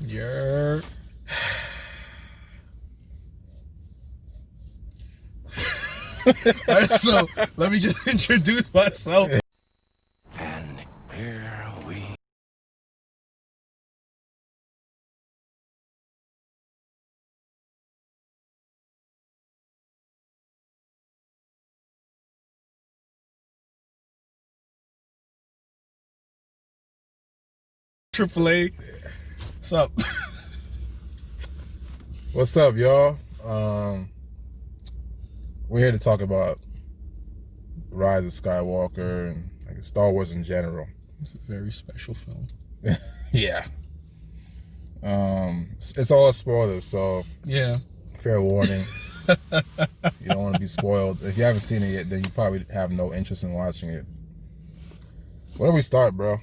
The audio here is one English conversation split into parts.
Yeah. Alright, so let me just introduce myself. And here we AAA. What's up? What's up, y'all? We're here to talk about Rise of Skywalker and like Star Wars in general. It's a very special film. Yeah. It's all spoilers, so Yeah. fair warning. You don't want to be spoiled. If you haven't seen it yet, then you probably have no interest in watching it. Where do we start, bro?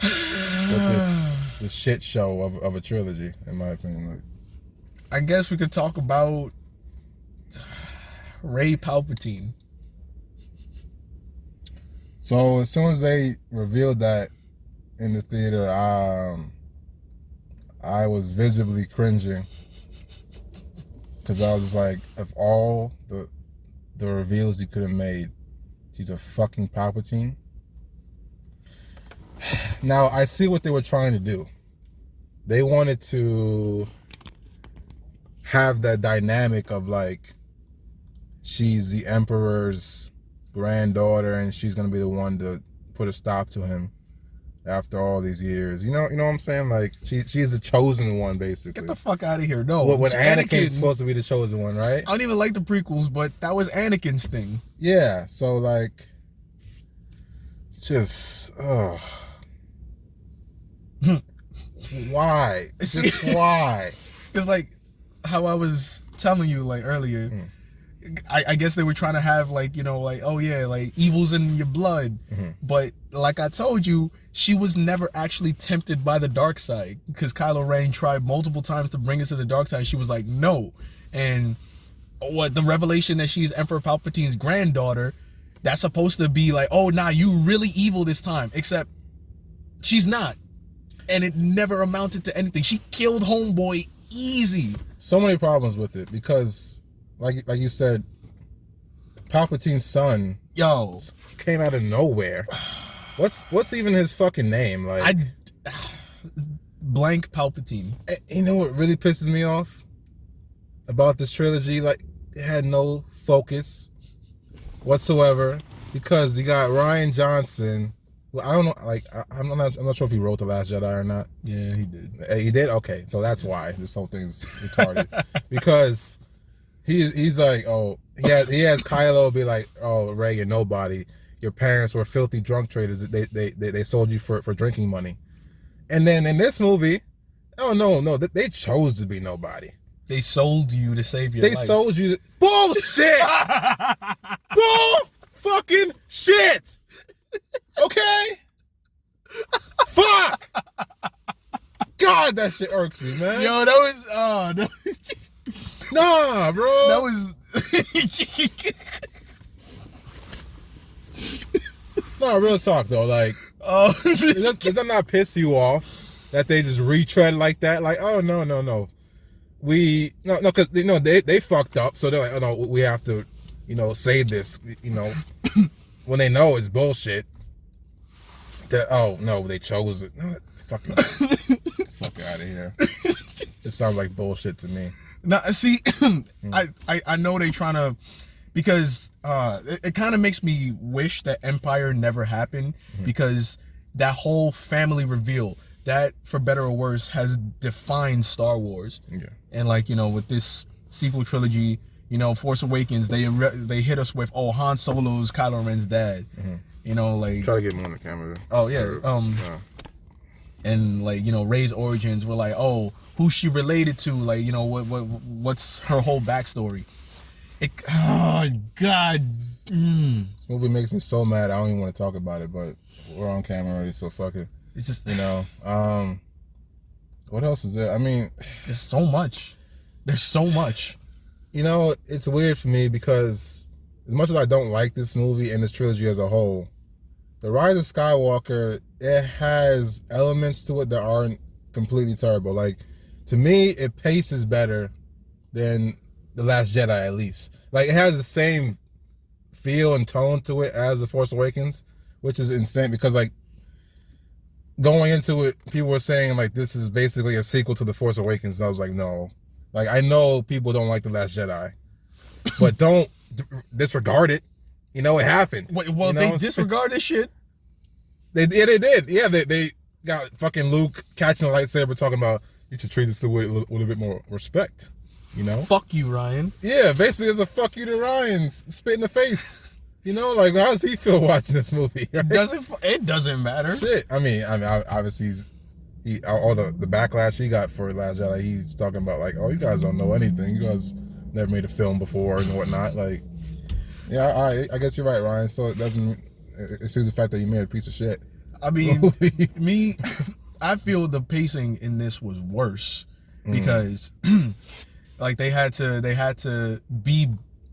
With this shit show of a trilogy, in my opinion. Like, I guess we could talk about Ray Palpatine. so as soon as they revealed that in the theater, I was visibly cringing because I was just like, of all the reveals you could have made, he's a fucking Palpatine. Now I see what they were trying to do. They wanted to have that dynamic of like, she's the Emperor's granddaughter and she's gonna be the one to put a stop to him after all these years. You know what I'm saying? Like, she's the chosen one, basically. Get the fuck out of here. No. When Anakin's supposed to be the chosen one, right? I don't even like the prequels, but that was Anakin's thing. Yeah, so like, just, why? Just why? It's like how I was telling you like earlier. I guess they were trying to have like, you know, like, oh yeah, like evil's in your blood. But like I told you, she was never actually tempted by the dark side, because Kylo Ren tried multiple times to bring her to the dark side. She was like, no. And what the revelation that she's Emperor Palpatine's granddaughter, that's supposed to be like, oh nah, you really evil this time. Except she's not. And it never amounted to anything. She killed homeboy easy. So many problems with it because, like you said, Palpatine's son, came out of nowhere. What's even his fucking name? Like, blank Palpatine. You know what really pisses me off about this trilogy? Like, it had no focus whatsoever because you got Rian Johnson. Well, I don't know. Like, I'm not sure if he wrote The Last Jedi or not. Yeah, he did. He did. Okay, so that's why this whole thing's retarded. Because he's like, oh, he has Kylo be like, oh, Rey, you're nobody. Your parents were filthy drunk traders. They sold you for drinking money. And then in this movie, oh no, they chose to be nobody. They sold you to save your life. They sold you. Bullshit. Bull fucking shit. Okay? Fuck! God, that shit irks me, man. Yo, that was, no. Nah, bro. That was... Nah, real talk, though. Like, does that not piss you off that they just retread like that? Like, oh, no. No, because, they fucked up, so they're like, oh, no, we have to, save this, when they know it's bullshit. That, oh no, they chose it. No, fuck out of here. Just sounds like bullshit to me. Now, see, I know they trying to, because it kind of makes me wish that Empire never happened, because that whole family reveal, that, for better or worse, has defined Star Wars. Yeah. And like, with this sequel trilogy, Force Awakens, they hit us with, oh, Han Solo's Kylo Ren's dad. Like, try to get him on the camera. Oh yeah. And like, Rey's origins were like, oh, who's she related to? Like, what's her whole backstory? Oh God. This movie makes me so mad. I don't even want to talk about it, but we're on camera already, so fuck it. It's just, what else is there? I mean, there's so much. It's weird for me because as much as I don't like this movie and this trilogy as a whole, The Rise of Skywalker, it has elements to it that aren't completely terrible. Like, to me, it paces better than The Last Jedi, at least. Like, it has the same feel and tone to it as The Force Awakens, which is insane because, like, going into it, people were saying, like, this is basically a sequel to The Force Awakens. And I was like, no. Like, I know people don't like The Last Jedi, but don't disregard it. You know, it happened. Wait, well, you know? they disregard this shit? They did. Yeah, they got fucking Luke catching a lightsaber talking about, you should treat this with a bit more respect, you know? Fuck you, Ryan. Yeah, basically it's a fuck you to Ryan, spit in the face. You know, like, how does he feel watching this movie? Right? It doesn't matter. Shit. I mean, obviously all the backlash he got for Last Jedi, he's talking about, like, oh, you guys don't know anything. You guys never made a film before and whatnot. Like, yeah, I guess you're right, Ryan. So it doesn't excuse the fact that you made a piece of shit. I mean, I feel the pacing in this was worse because, like, they had to be,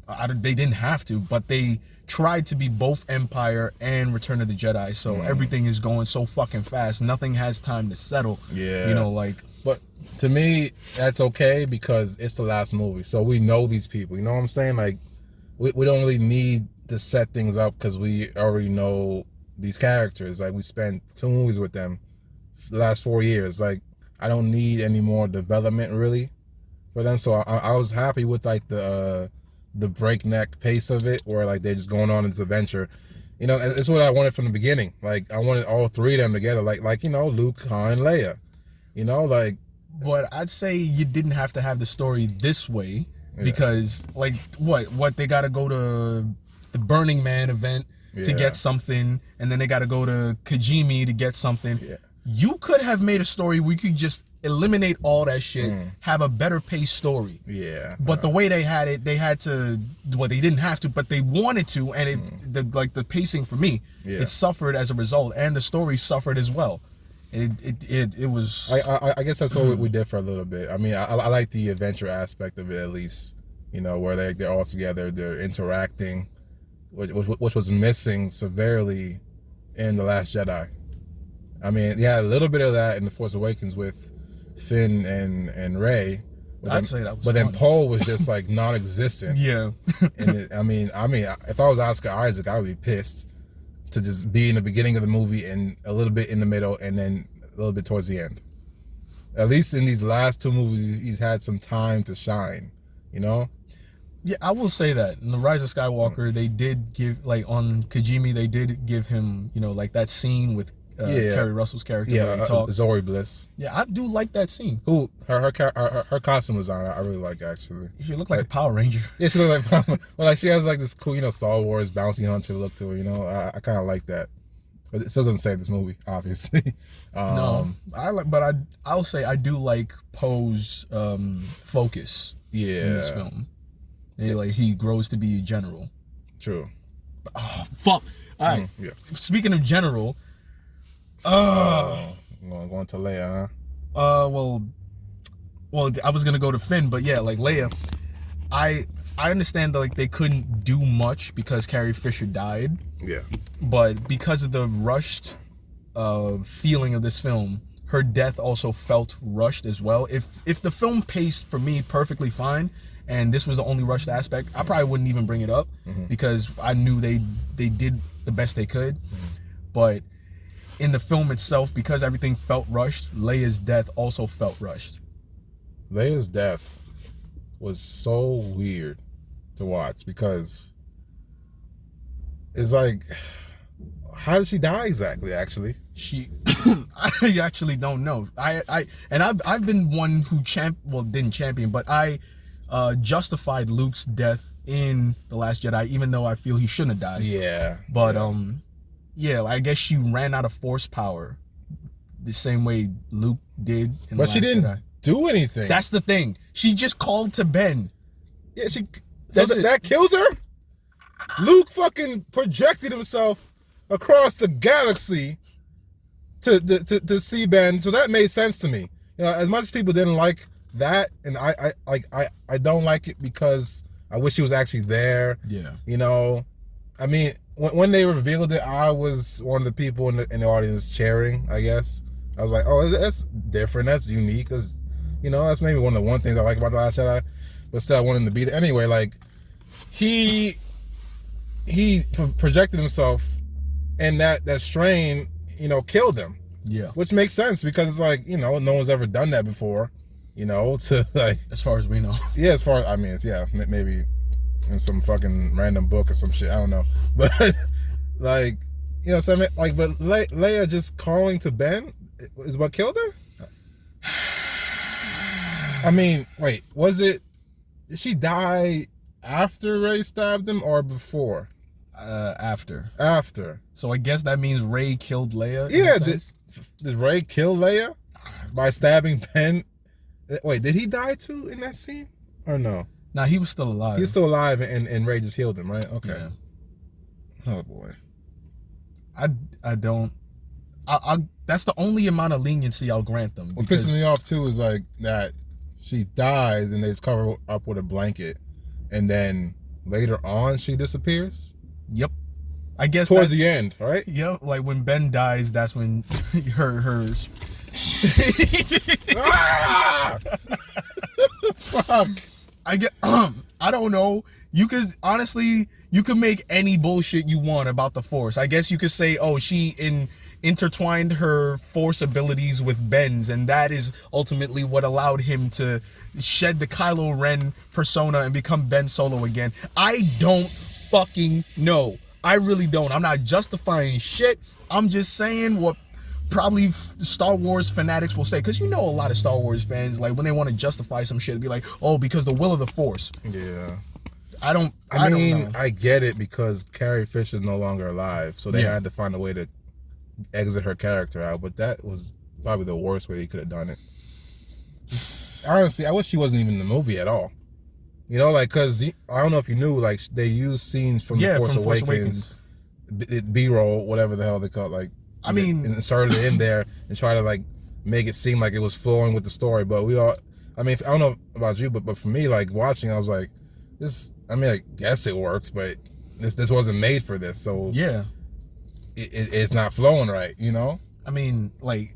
they didn't have to, but they tried to be both Empire and Return of the Jedi. So everything is going so fucking fast. Nothing has time to settle. Yeah. You know, like. But to me, that's okay because it's the last movie. So we know these people. You know what I'm saying? Like, we don't really need to set things up because we already know these characters. Like, we spent 2 movies with them the last 4 years. Like, I don't need any more development really for them. So I was happy with, like, the breakneck pace of it, where, like, they're just going on this adventure. You know, it's what I wanted from the beginning. Like, I wanted all 3 of them together. Like, you know, Luke, Han, and Leia. You know, like. But I'd say you didn't have to have the story this way because, like, what they got to go to the Burning Man event to get something, and then they got to go to Kijimi to get something. Yeah. You could have made a story we could just eliminate all that shit, have a better paced story. Yeah. But the way they had it, they had to. Well, they didn't have to, but they wanted to, and the pacing for me, it suffered as a result, and the story suffered as well. And it was. I guess that's what we did for a little bit. I mean, I like the adventure aspect of it at least. You know, where they're all together, they're interacting, which was missing severely in The Last Jedi. I mean, yeah, a little bit of that in The Force Awakens with Finn and Rey. I'd say that was But then Poe was just, like, non-existent. Yeah. And I mean, if I was Oscar Isaac, I would be pissed to just be in the beginning of the movie and a little bit in the middle and then a little bit towards the end. At least in these last 2 movies, he's had some time to shine, you know? Yeah, I will say that. In The Rise of Skywalker, they did give, like, on Kijimi, they did give him, you know, like, that scene with Kerry Russell's character. Yeah, Zori Bliss. Yeah, I do like that scene. Who her costume design I really like, actually. She looked like a Power Ranger. Yeah, she looked like well, like, she has, like, this cool, you know, Star Wars bounty hunter look to her. You know, I kind of like that. But it still doesn't say this movie, obviously. No, I'll say I do like Poe's focus in this film. And, like, he grows to be a general. True. Oh, fuck. All right. Yeah. Speaking of general. Going to Leia, huh? Well, I was gonna go to Finn, but yeah, like, Leia, I understand that, like, they couldn't do much because Carrie Fisher died. Yeah. But because of the rushed feeling of this film, her death also felt rushed as well. If the film paced for me perfectly fine, and this was the only rushed aspect, I probably wouldn't even bring it up because I knew they did the best they could. But in the film itself, because everything felt rushed, Leia's death also felt rushed. Leia's death was so weird to watch because it's like, how did she die exactly? Actually, I actually don't know. I've been one who didn't champion, but I justified Luke's death in The Last Jedi, even though I feel he shouldn't have died. Yeah. But yeah, I guess she ran out of force power the same way Luke did in The Last Jedi. But she didn't do anything. That's the thing. She just called to Ben. Yeah, that kills her? Luke projected himself across the galaxy to see Ben, so that made sense to me. You know, as much as people didn't like that, and I don't like it because I wish he was actually there. Yeah. You know, I mean, when they revealed it, I was one of the people in the audience cheering, I guess. I was like, oh, that's different. That's unique. That's, you know, that's maybe one of the things I like about The Last Jedi. But still, I wanted him to be there. Anyway, like, he projected himself, and that strain, you know, killed him. Yeah. Which makes sense because it's like, you know, no one's ever done that before, you know, to like. As far as we know. Yeah, as far as, I mean, it's, yeah, maybe in some fucking random book or some shit. I don't know. But, like, you know, so I mean, like, but Leia just calling to Ben is what killed her? I mean, wait, did she die after Rey stabbed him or before? After. After. So I guess that means Rey killed Leia. Yeah, did Rey kill Leia by stabbing Ben? Wait, did he die too in that scene? Or no? Nah, he was still alive. He was still alive and Rey just healed him, right? Okay. Yeah. Oh boy. I don't. That's the only amount of leniency I'll grant them. What pisses me off too is like that she dies and they just cover her up with a blanket, and then later on she disappears. Yep. I guess towards the end, right? Yep. Like when Ben dies, that's when hers. Ah! Fuck. I get. I don't know. You could honestly, you could make any bullshit you want about the Force. I guess you could say, oh, she intertwined her Force abilities with Ben's, and that is ultimately what allowed him to shed the Kylo Ren persona and become Ben Solo again. I don't fucking know. I really don't. I'm not justifying shit. I'm just saying what probably Star Wars fanatics will say, because you know a lot of Star Wars fans, like when they want to justify some shit, be like, oh, because the will of the Force. Yeah. I don't mean, know. I get it because Carrie Fisher's no longer alive, so they had to find a way to exit her character out, but that was probably the worst way they could have done it. Honestly, I wish she wasn't even in the movie at all. You know, like, because I don't know if you knew, like, they used scenes from The Force Awakens, B-roll, whatever the hell they call it, like, I mean, inserted it in there and try to, like, make it seem like it was flowing with the story, but we all, I mean, I don't know about you, but for me, like, watching, I was like, this, I mean, I guess it works, but this wasn't made for this, so yeah, it's not flowing right, you know? I mean, like,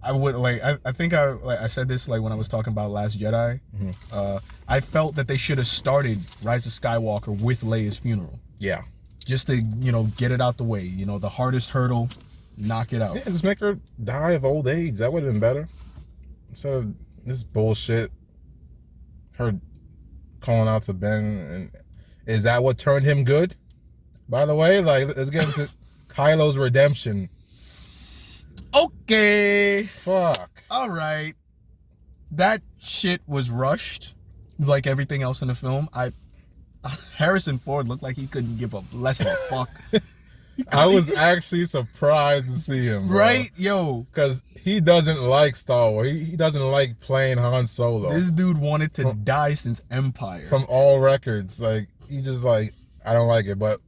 I would, like, I think I said this, like, when I was talking about Last Jedi. Mm-hmm. I felt that they should have started Rise of Skywalker with Leia's funeral. Yeah. Just to, you know, get it out the way. You know, the hardest hurdle, knock it out. Yeah, just make her die of old age. That would have been better. Instead of this bullshit, her calling out to Ben. And is that what turned him good? By the way, like, let's get into Kylo's redemption. Okay. Fuck. All right. That shit was rushed, like everything else in the film. Harrison Ford looked like he couldn't give a less of a fuck. I was actually surprised to see him, bro. Right? Yo. Because he doesn't like Star Wars. He doesn't like playing Han Solo. This dude wanted to die since Empire. From all records. Like, he just like, I don't like it. But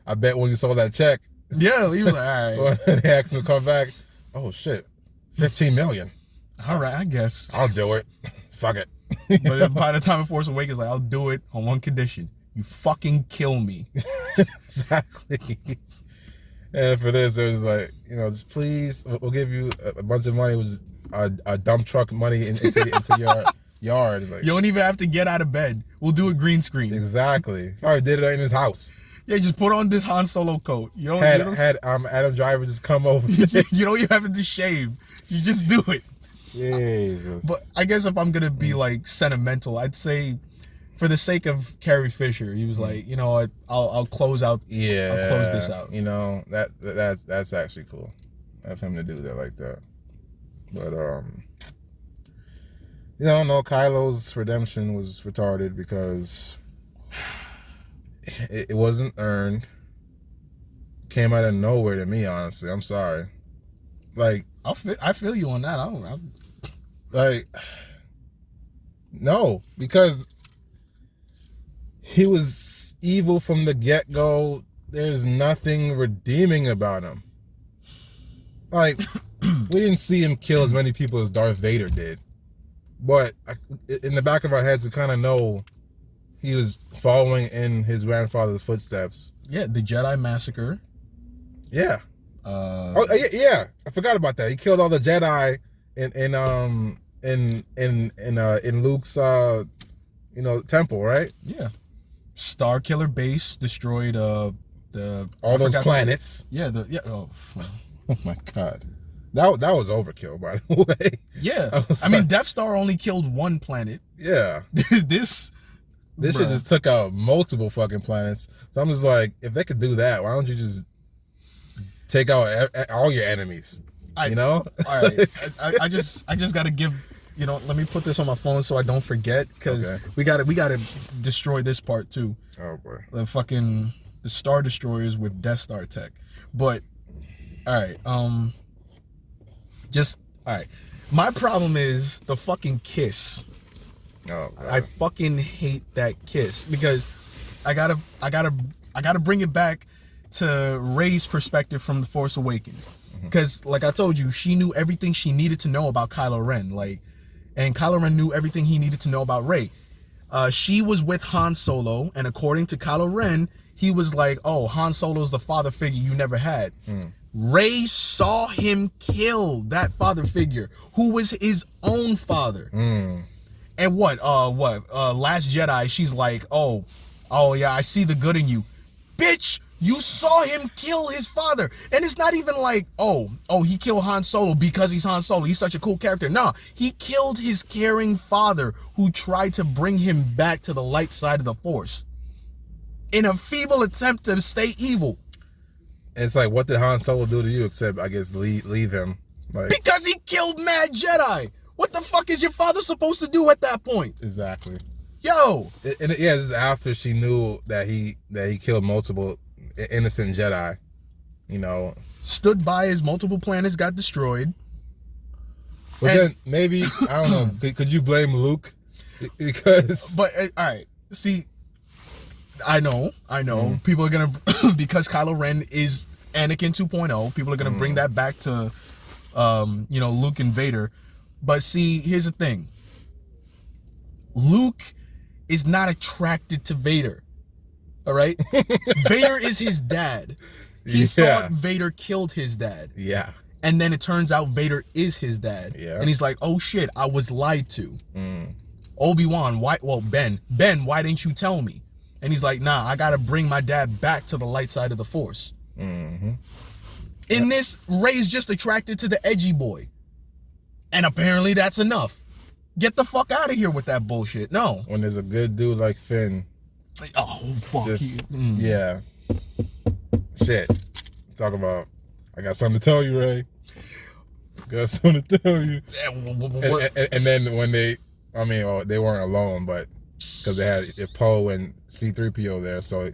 I bet when you saw that check. Yeah, he was like, all right. When they asked him to come back, oh shit, 15 million. All right, I guess. I'll do it. Fuck it. But by the time of Force Awakens, like, I'll do it on one condition. You fucking kill me. Exactly. And for this, it was like, you know, just please, we'll give you a bunch of money. It was a dump truck money into your yard. Like, you don't even have to get out of bed. We'll do a green screen. Exactly. Probably did it in his house. Yeah, just put on this Han Solo coat. You don't had Adam Driver just come over. You don't even have to shave. You just do it. Jesus. But I guess if I'm gonna be like sentimental, I'd say, for the sake of Carrie Fisher, he was like, you know what, I'll close out. Yeah, I'll close this out. You know, that's actually cool. Of him to do that like that. But you know, no, Kylo's redemption was retarded because it wasn't earned. Came out of nowhere to me, honestly. I'm sorry. Like, I feel you on that. Like, no, because he was evil from the get-go. There's nothing redeeming about him. Like, we didn't see him kill as many people as Darth Vader did. But in the back of our heads, we kind of know he was following in his grandfather's footsteps. Yeah, the Jedi Massacre. Yeah. Yeah, I forgot about that. He killed all the Jedi in Luke's temple, right? Yeah. Star Killer base destroyed all those planets. Oh my god. That was overkill, by the way. Yeah. I mean, Death Star only killed one planet. Yeah. This shit just took out multiple fucking planets. So I'm just like, if they could do that, why don't you just take out all your enemies? All right. I just gotta give, let me put this on my phone so I don't forget, because we gotta destroy this part too. Oh boy. The Star Destroyers with Death Star tech. But all right, my problem is the fucking kiss. Oh, I fucking hate that kiss, because I gotta bring it back to Rey's perspective from The Force Awakens, because like I told you, she knew everything she needed to know about Kylo Ren, and Kylo Ren knew everything he needed to know about Rey. She was with Han Solo, and according to Kylo Ren, he was like, "Oh, Han Solo's the father figure you never had." Rey saw him kill that father figure, who was his own father. And Last Jedi, she's like, oh yeah, I see the good in you. Bitch, you saw him kill his father. And it's not even like, oh, he killed Han Solo because he's Han Solo, he's such a cool character. No, he killed his caring father who tried to bring him back to the light side of the Force in a feeble attempt to stay evil. It's like, what did Han Solo do to you except, I guess, leave him? Because he killed mad Jedi. What the fuck is your father supposed to do at that point? Exactly. Yo. This is after she knew that he killed multiple innocent Jedi. Stood by as multiple planets got destroyed. But then maybe, I don't know, could you blame Luke? Because... But, all right, see, I know. People are going to... because Kylo Ren is Anakin 2.0, people are going to bring that back to, Luke and Vader. But see, here's the thing. Luke is not attracted to Vader. All right? Vader is his dad. He thought Vader killed his dad. Yeah. And then it turns out Vader is his dad. Yeah. And he's like, oh shit, I was lied to. Obi-Wan, Ben, why didn't you tell me? And he's like, nah, I gotta bring my dad back to the light side of the Force. In this, Rey's just attracted to the edgy boy. And apparently that's enough. Get the fuck out of here with that bullshit. No. When there's a good dude like Finn. Oh, fuck you. Yeah. Shit. Talk about, I got something to tell you, Rey. Got something to tell you. And then when they weren't alone, but because they had Poe and C-3PO there. So,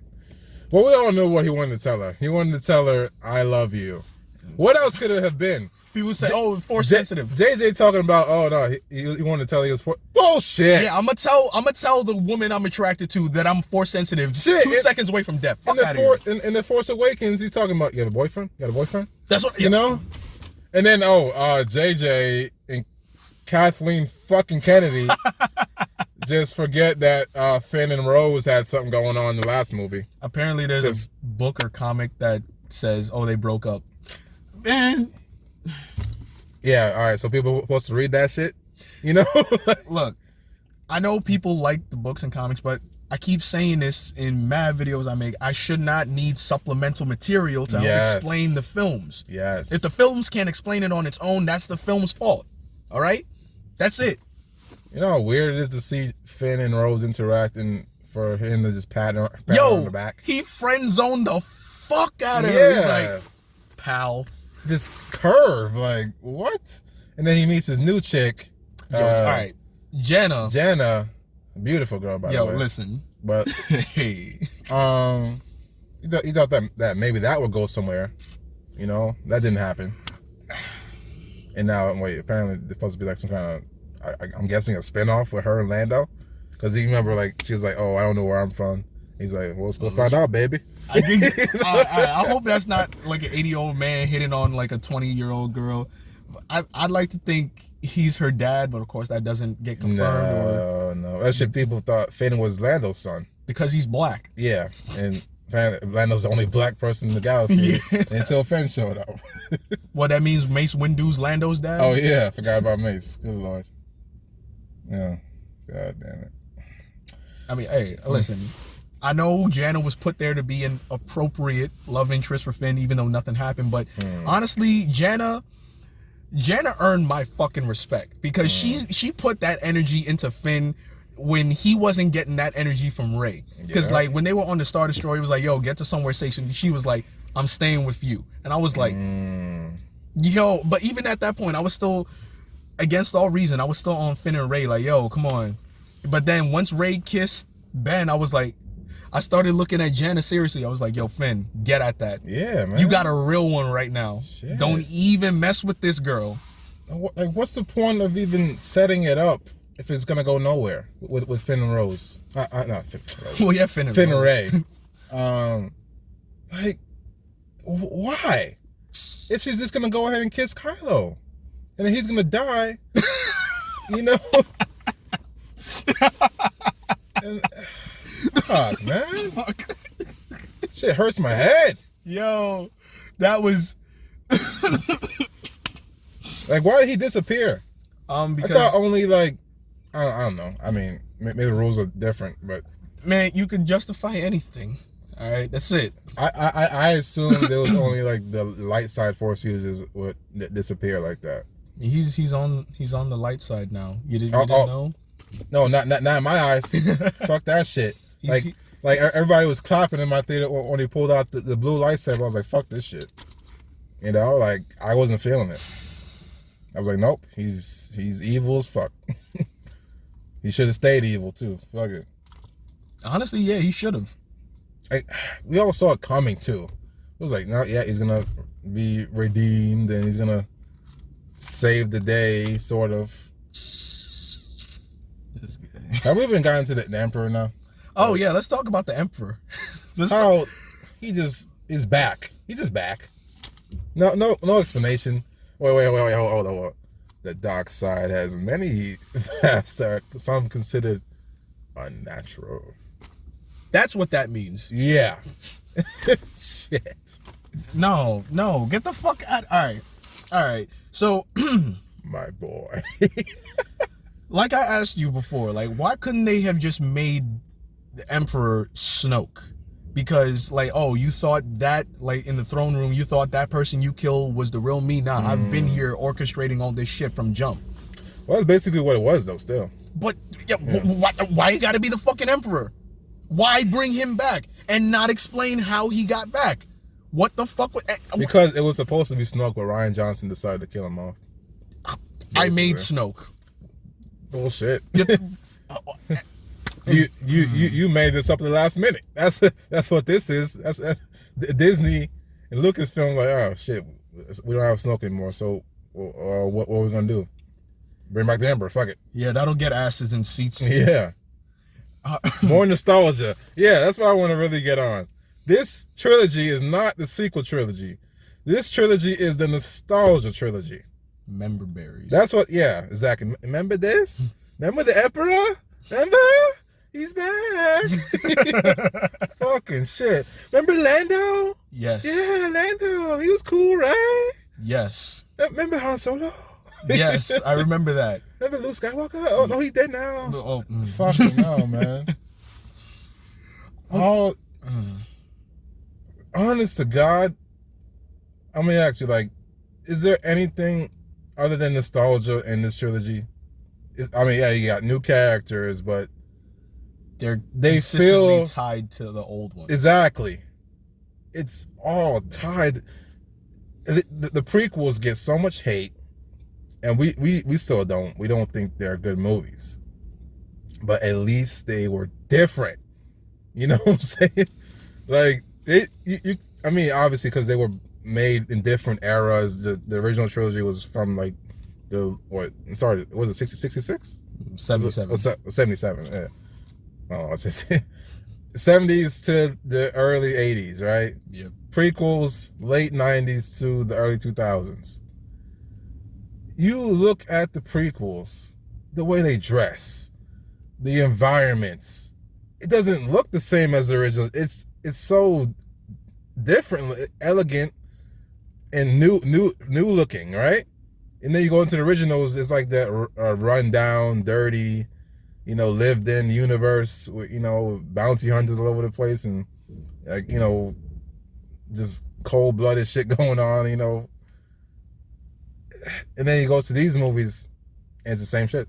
well, we all knew what he wanted to tell her. He wanted to tell her, I love you. What else could it have been? People say, Force sensitive. JJ talking about, oh no, he wanted to tell he was Force. Bullshit. Yeah, I'm gonna tell the woman I'm attracted to that I'm Force sensitive. Shit, 2 seconds away from death. Fuck out of here. In the Force Awakens, he's talking about, you have a boyfriend? You got a boyfriend? That's what you know. And then JJ and Kathleen fucking Kennedy just forget that Finn and Rose had something going on in the last movie. Apparently, there's a book or comic that says, they broke up. Man. Yeah, all right, so people are supposed to read that shit? Look, I know people like the books and comics, but I keep saying this in mad videos I make. I should not need supplemental material to help explain the films. Yes. If the films can't explain it on its own, that's the film's fault. All right? That's it. You know how weird it is to see Finn and Rose interact and for him to just pat her on the back? He friend-zoned the fuck out of her. He's like, pal. Just curve, like, what? And then he meets his new chick. All right. Jenna. Beautiful girl, by the way. Yo, listen. But, hey. you thought that maybe that would go somewhere. That didn't happen. And now, apparently there's supposed to be like some kind of, I'm guessing a spinoff with her and Lando. Because you remember, she was like, oh, I don't know where I'm from. He's like, well, let's go find out, baby. I hope that's not like an 80-year-old man hitting on like a 20-year-old girl. I'd like to think he's her dad, but of course that doesn't get confirmed. No. That shit, people thought Finn was Lando's son. Because he's black. Yeah, and Lando's the only black person in the galaxy until Finn showed up. Well, that means Mace Windu's Lando's dad? Oh, yeah. I forgot about Mace. Good Lord. Yeah. God damn it. I mean, hey, listen. I know Jana was put there to be an appropriate love interest for Finn, even though nothing happened. But honestly, Jana earned my fucking respect because she put that energy into Finn when he wasn't getting that energy from Rey. Because like when they were on the Star Destroyer, he was like, yo, get to somewhere safe. And she was like, I'm staying with you. And I was like, yo, but even at that point, I was still, against all reason, I was still on Finn and Rey, like, yo, come on. But then once Rey kissed Ben, I was like, I started looking at Jana seriously. I was like, yo, Finn, get at that. Yeah, man. You got a real one right now. Shit. Don't even mess with this girl. Like, what's the point of even setting it up if it's gonna go nowhere with Finn and Rose? Not Finn and Rose. Well, yeah, Finn and Rey. Like, why? If she's just gonna go ahead and kiss Kylo, and then he's gonna die, you know? And, fuck, man. Fuck. Shit hurts my head. Yo, that was like, why did he disappear? Because I thought only like I don't know. I mean, maybe the rules are different, but man, you could justify anything. All right, that's it. I assumed there was only like the light side Force users would disappear like that. He's on the light side now. You didn't know? No, not in my eyes. Fuck that shit. Like everybody was clapping in my theater when he pulled out the blue lightsaber. I was like, fuck this shit. You know, like I wasn't feeling it. I was like, nope, he's evil as fuck. He should have stayed evil too. Fuck it. Honestly, yeah, he should have. We all saw it coming too. It was like, no, yeah, he's gonna be redeemed and he's gonna save the day, sort of. Have we even gotten to the Emperor now? Oh yeah, let's talk about the Emperor. He just is back. He's just back. No explanation. Wait, hold on. The dark side has many paths that are some considered unnatural. That's what that means. Yeah. Shit. No, get the fuck out. All right. So, my boy. Like I asked you before, like why couldn't they have just made the Emperor Snoke? Because like, oh, you thought that like in the throne room, you thought that person you killed was the real me. Nah, I've been here orchestrating all this shit from jump. Well, that's basically what it was though. Still. But yeah. Why you got to be the fucking Emperor? Why bring him back and not explain how he got back? What the fuck? Because it was supposed to be Snoke, but Rian Johnson decided to kill him off. I made Snoke. Bullshit. You made this up at the last minute. That's what this is. That's Disney and Lucasfilm like, oh shit, we don't have Snoke anymore. So what are we gonna do? Bring back the Emperor. Fuck it. Yeah, that'll get asses in seats. Yeah. More nostalgia. Yeah, that's what I want to really get on. This trilogy is not the sequel trilogy. This trilogy is the nostalgia trilogy. Member berries. That's what. Yeah, exactly. Remember this? Remember the Emperor? Remember? He's back. Fucking shit. Remember Lando? Yes. Yeah, Lando. He was cool, right? Yes. Remember Han Solo? Yes, I remember that. Remember Luke Skywalker? Oh, no, he's dead now. Oh, Fucking no, man. Honest to God, I'm going to ask you, like, is there anything other than nostalgia in this trilogy? I mean, yeah, you got new characters, but they feel tied to the old one. Exactly. It's all tied. The prequels get so much hate, and we still don't. We don't think they're good movies, but at least they were different. You know what I'm saying? Like I mean, obviously, because they were made in different eras. The original trilogy was from like was it 66? 77. 77, yeah. Oh, I said 70s to the early 80s, right? Yeah. Prequels, late 90s to the early 2000s. You look at the prequels, the way they dress, the environments, it doesn't look the same as the original. It's it's so different, elegant, and new looking, right? And then you go into the originals, it's like that run down, dirty, lived in universe with bounty hunters all over the place and like just cold blooded shit going on, And then you go to these movies, and it's the same shit.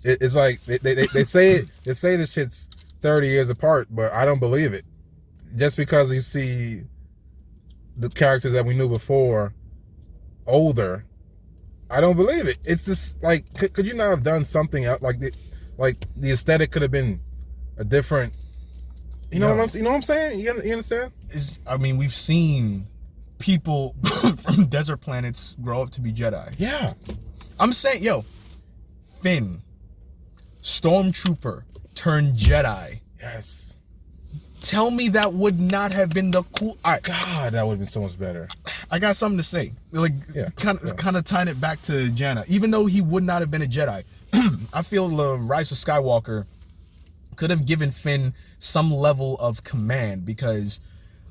It's like they say this shit's 30 years apart, but I don't believe it. Just because you see the characters that we knew before older, I don't believe it. It's just like, could you not have done something else? Like the aesthetic could have been a different. You know what I'm saying? You understand? I mean, we've seen people from desert planets grow up to be Jedi. Yeah. I'm saying, Finn, Stormtrooper turned Jedi. Yes. Tell me that would not have been the cool. All right. God, that would have been so much better. I got something to say. Kind of tying it back to Janna. Even though he would not have been a Jedi, I feel the Rise of Skywalker could have given Finn some level of command, because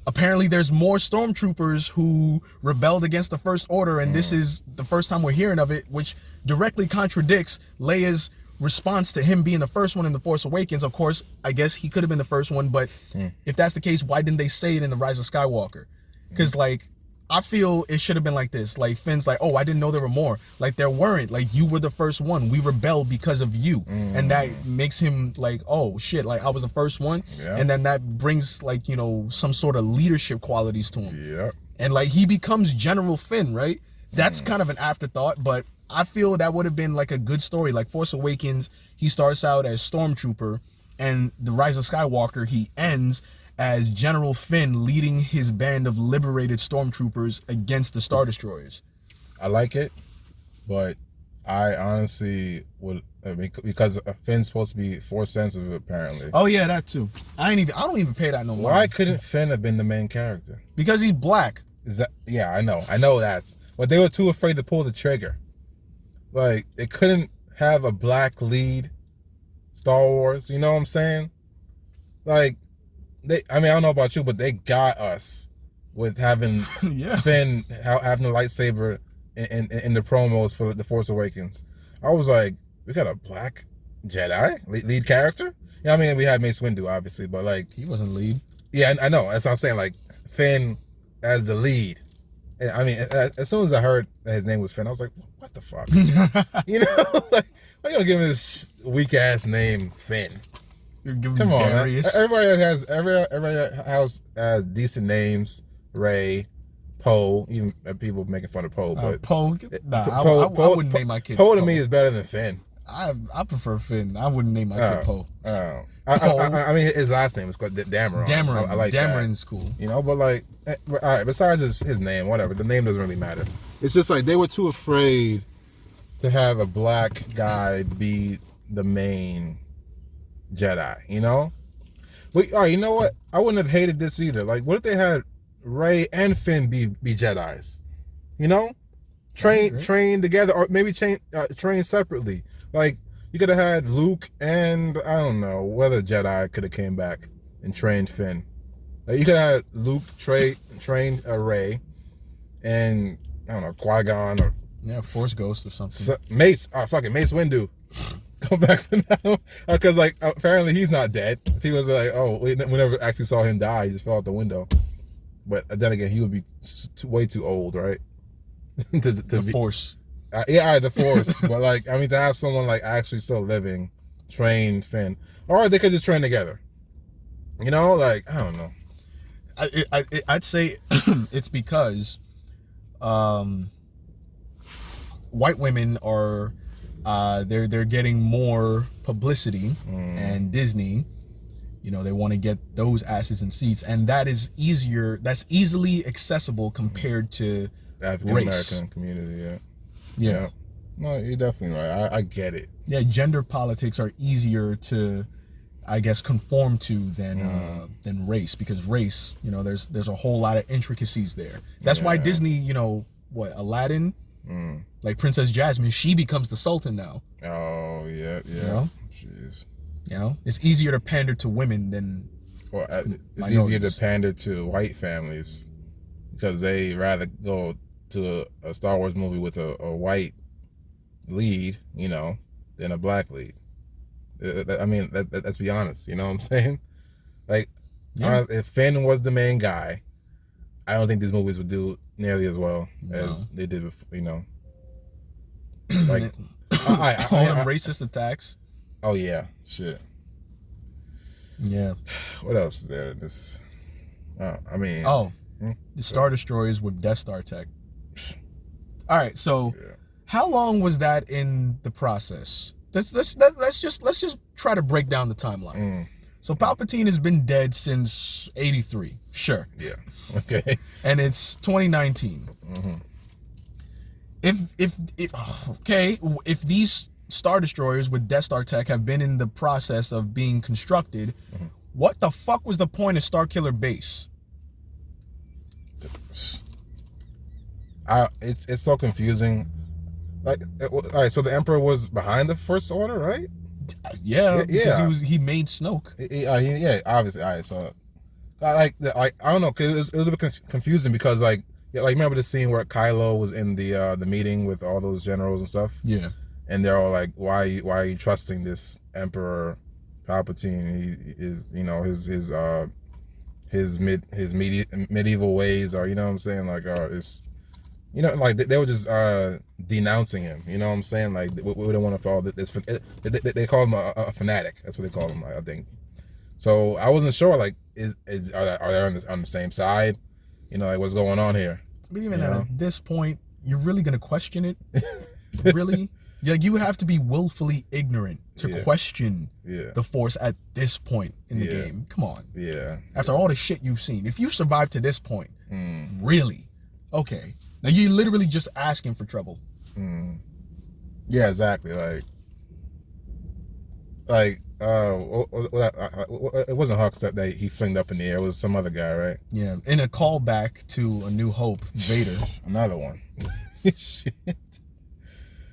apparently there's more stormtroopers who rebelled against the First Order, and this is the first time we're hearing of it, which directly contradicts Leia's response to him being the first one in The Force Awakens. Of course, I guess he could have been the first one, but if that's the case, why didn't they say it in The Rise of Skywalker? Because I feel it should have been like this. Like, Finn's like, oh, I didn't know there were more. Like, there weren't. Like, you were the first one. We rebelled because of you. And that makes him like, oh, shit, like, I was the first one. Yeah. And then that brings, like, some sort of leadership qualities to him. Yeah. And, like, he becomes General Finn, right? That's kind of an afterthought, but I feel that would have been, like, a good story. Like, Force Awakens, he starts out as Stormtrooper, and The Rise of Skywalker, he ends as General Finn leading his band of liberated stormtroopers against the Star Destroyers. I like it, but I honestly would, because Finn's supposed to be Force sensitive apparently. Oh yeah, that too. I don't even pay that no more. Why couldn't Finn have been the main character? Because he's black. Is that? Yeah, I know that, but they were too afraid to pull the trigger. Like, they couldn't have a black lead Star Wars. You know what I'm saying? Like, I don't know about you, but they got us with having Finn having the lightsaber in the promos for The Force Awakens. I was like, we got a black Jedi lead character? Yeah, I mean, we had Mace Windu, obviously, but like, he wasn't lead. Yeah, I know. That's what I'm saying. Like, Finn as the lead. I mean, as soon as I heard that his name was Finn, I was like, what the fuck? Like, why you gonna give him this weak ass name, Finn? Come on, man. Everybody has decent names. Rey, Poe, even people making fun of Poe, but Poe. I wouldn't name my kid Poe. To me is better than Finn. I prefer Finn. I wouldn't name my kid Poe. I mean, his last name is called Dameron. Dameron. I like Dameron's cool. But like, all right. Besides his name, whatever. The name doesn't really matter. It's just like they were too afraid to have a black guy be the main Jedi. But all right, you know what? I wouldn't have hated this either. Like, what if they had Rey and Finn be Jedis? Train together, or maybe train separately. Like, you could have had Luke and I don't know whether Jedi could have came back and trained Finn. Like, you could have had Luke train Rey, and I don't know, Qui-Gon or Force Ghost or something. Mace Windu. Go back to now, because like apparently he's not dead. He was like, oh, we never actually saw him die. He just fell out the window. But then again, he would be way too old, right? The Force. The Force. But like, I mean, to have someone like actually still living, train Finn, or they could just train together. Like, I don't know. I'd say it's because white women are. They're getting more publicity, and Disney, they want to get those asses in seats, and that is easier. That's easily accessible compared to African American community. Yeah. No, you're definitely right. I get it. Yeah, gender politics are easier to, I guess, conform to than race, because race, there's a whole lot of intricacies there. That's why Disney, Aladdin. Like Princess Jasmine, she becomes the Sultan now. Oh yeah. Jeez. It's easier to pander to women than Well, it's easier to pander to white families because they rather go to a Star Wars movie with a white lead, you know, than a black lead. I mean, let's be honest. You know what I'm saying? Like, if Fandom was the main guy, I don't think these movies would do nearly as well as they did before, you know. Like, all them racist attacks. Oh yeah, shit. Yeah. What else is there? This, I mean. The Star Destroyers with Death Star tech. All right, so how long was that in the process? Let's just try to break down the timeline. So Palpatine has been dead since '83. Sure. Yeah. Okay. And it's 2019. If these Star Destroyers with Death Star tech have been in the process of being constructed, what the fuck was the point of Starkiller Base? It's so confusing. Like, all right, so the Emperor was behind the First Order, right? Yeah, because he made Snoke. Yeah, obviously. All right, so like I don't know, cause it was a bit confusing because like remember the scene where Kylo was in the meeting with all those generals and stuff. Yeah, and they're all like, why are you trusting this Emperor Palpatine? He is, you know, his medieval ways, or you know what I'm saying, like it's, you know, like they were just denouncing him, you know what I'm saying, like we don't want to follow this. They call him a fanatic. That's what they call him, I think. So I wasn't sure, like, are they on the same side, you know, like what's going on here? But even at this point, you're really gonna question it? Really? Yeah, you have to be willfully ignorant to question the Force at this point in the game. Come on. Yeah. After all the shit you've seen, if you survived to this point, really? Okay. Now you're literally just asking for trouble. Yeah, exactly. Like, it wasn't Hux that he flinged up in the air. It was some other guy, right? Yeah. In a callback to A New Hope, Vader. Another one. Shit.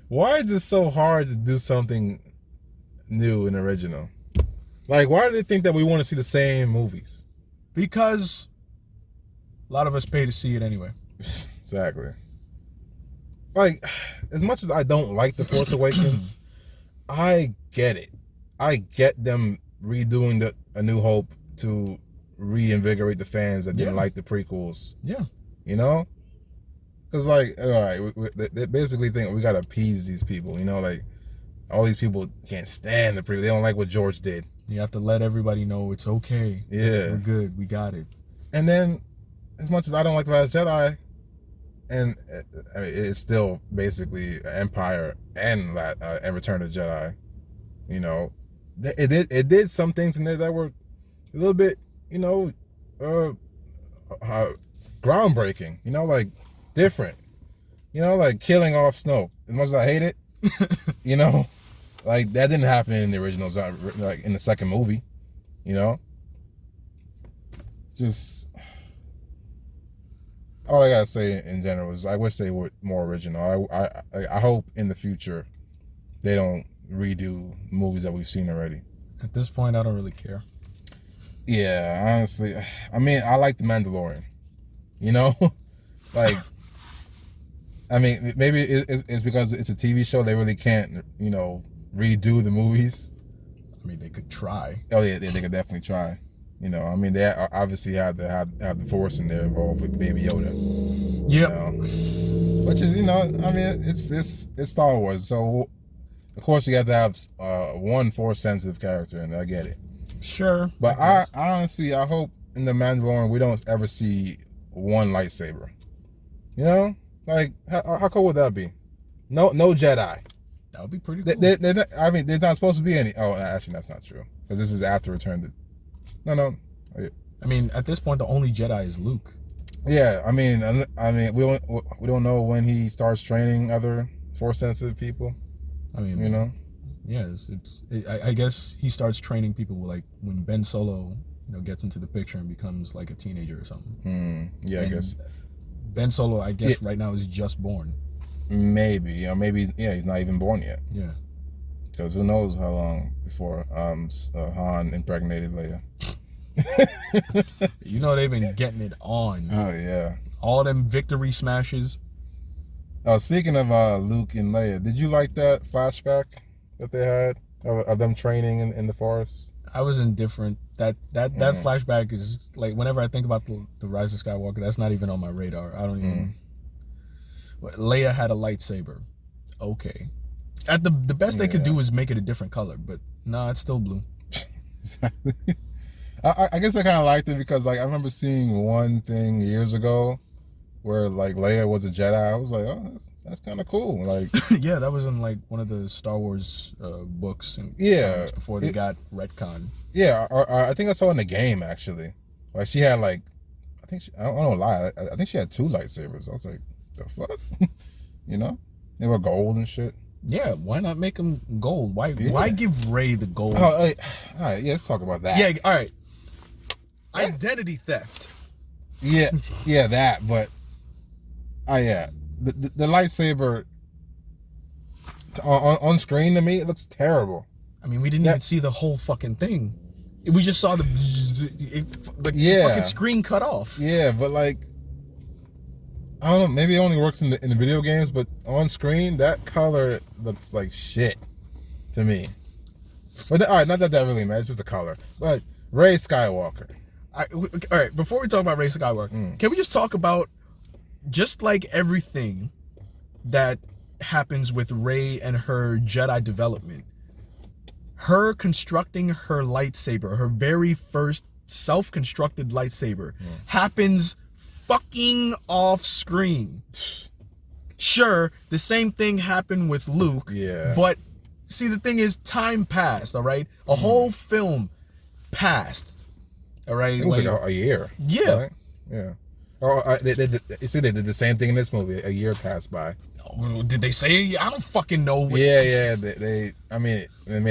Why is it so hard to do something new and original? Like, why do they think that we want to see the same movies? Because a lot of us pay to see it anyway. Exactly. Like, as much as I don't like The Force Awakens, I get it. I get them redoing A New Hope to reinvigorate the fans that didn't like the prequels. Yeah. You know? Because, like, all right, they basically think we got to appease these people, you know? Like, all these people can't stand the prequel. They don't like what George did. You have to let everybody know it's okay. Yeah. We're good. We got it. And then, as much as I don't like The Last Jedi, and it's still basically Empire and Return of the Jedi, you know, it did some things in there that were a little bit, you know, groundbreaking, you know, like different, you know, like killing off Snoke. As much as I hate it, you know, like that didn't happen in the originals, like in the second movie, you know. Just all I gotta say in general is I wish they were more original. I hope in the future they don't redo movies that we've seen already. At this point, I don't really care. Yeah, honestly, I mean, I like The Mandalorian, you know, like, I mean, maybe it's because it's a TV show. They really can't, you know, redo the movies. I mean, they could try. Oh yeah, they could definitely try. You know, I mean, they obviously have to have the Force in there involved with Baby Yoda. Yeah. You know? Which is, you know, I mean, it's Star Wars, so of course you have to have one Force sensitive character, and I get it. Sure. But I honestly, I hope in The Mandalorian we don't ever see one lightsaber. You know, like how cool would that be? No Jedi. That would be pretty cool. I mean, there's not supposed to be any. Oh, actually, that's not true because this is after Return to. No. I mean, at this point, the only Jedi is Luke. Yeah, I mean, we don't know when he starts training other Force sensitive people. I mean, you know. Yeah, I guess he starts training people like when Ben Solo, you know, gets into the picture and becomes like a teenager or something. Yeah, and I guess. Ben Solo, I guess, right now is just born. Maybe, he's not even born yet. Yeah. Because who knows how long before Han impregnated Leia. You know they've been getting it on. Oh yeah. All them victory smashes. Oh, speaking of Luke and Leia, did you like that flashback that they had of them training in the forest? I was indifferent. That flashback is like, whenever I think about the Rise of Skywalker, that's not even on my radar. I don't even. Leia had a lightsaber. Okay. At the best they could do is make it a different color, but nah, it's still blue. Exactly. I guess I kind of liked it because like I remember seeing one thing years ago where like Leia was a Jedi. I was like, oh, that's kind of cool. Like, yeah, that was in like one of the Star Wars books. And before they got retcon. Yeah, I think I saw it in the game actually. Like she had like, I don't know lie. I think she had 2 lightsabers. I was like, the fuck, you know, they were gold and shit. Yeah, why not make them gold? Why give Rey the gold? Oh, all right, yeah, let's talk about that. Yeah, all right. Identity theft. Yeah, that. But, the lightsaber on screen to me, it looks terrible. I mean, we didn't even see the whole fucking thing. We just saw the fucking screen cut off. Yeah, but like, I don't know, maybe it only works in the video games, but on screen, that color looks like shit to me. But all right, not that really matters, it's just the color. But Rey Skywalker. All right, before we talk about Rey Skywalker, can we just talk about, just like everything that happens with Rey and her Jedi development, her constructing her lightsaber, her very first self-constructed lightsaber, happens fucking off screen. Sure, the same thing happened with Luke. Yeah. But see, the thing is, time passed. All right, a whole film passed. All right, it was like a year. Yeah. Right? Yeah. Oh, they did the same thing in this movie. A year passed by. Did they say? I don't fucking know. Yeah. They made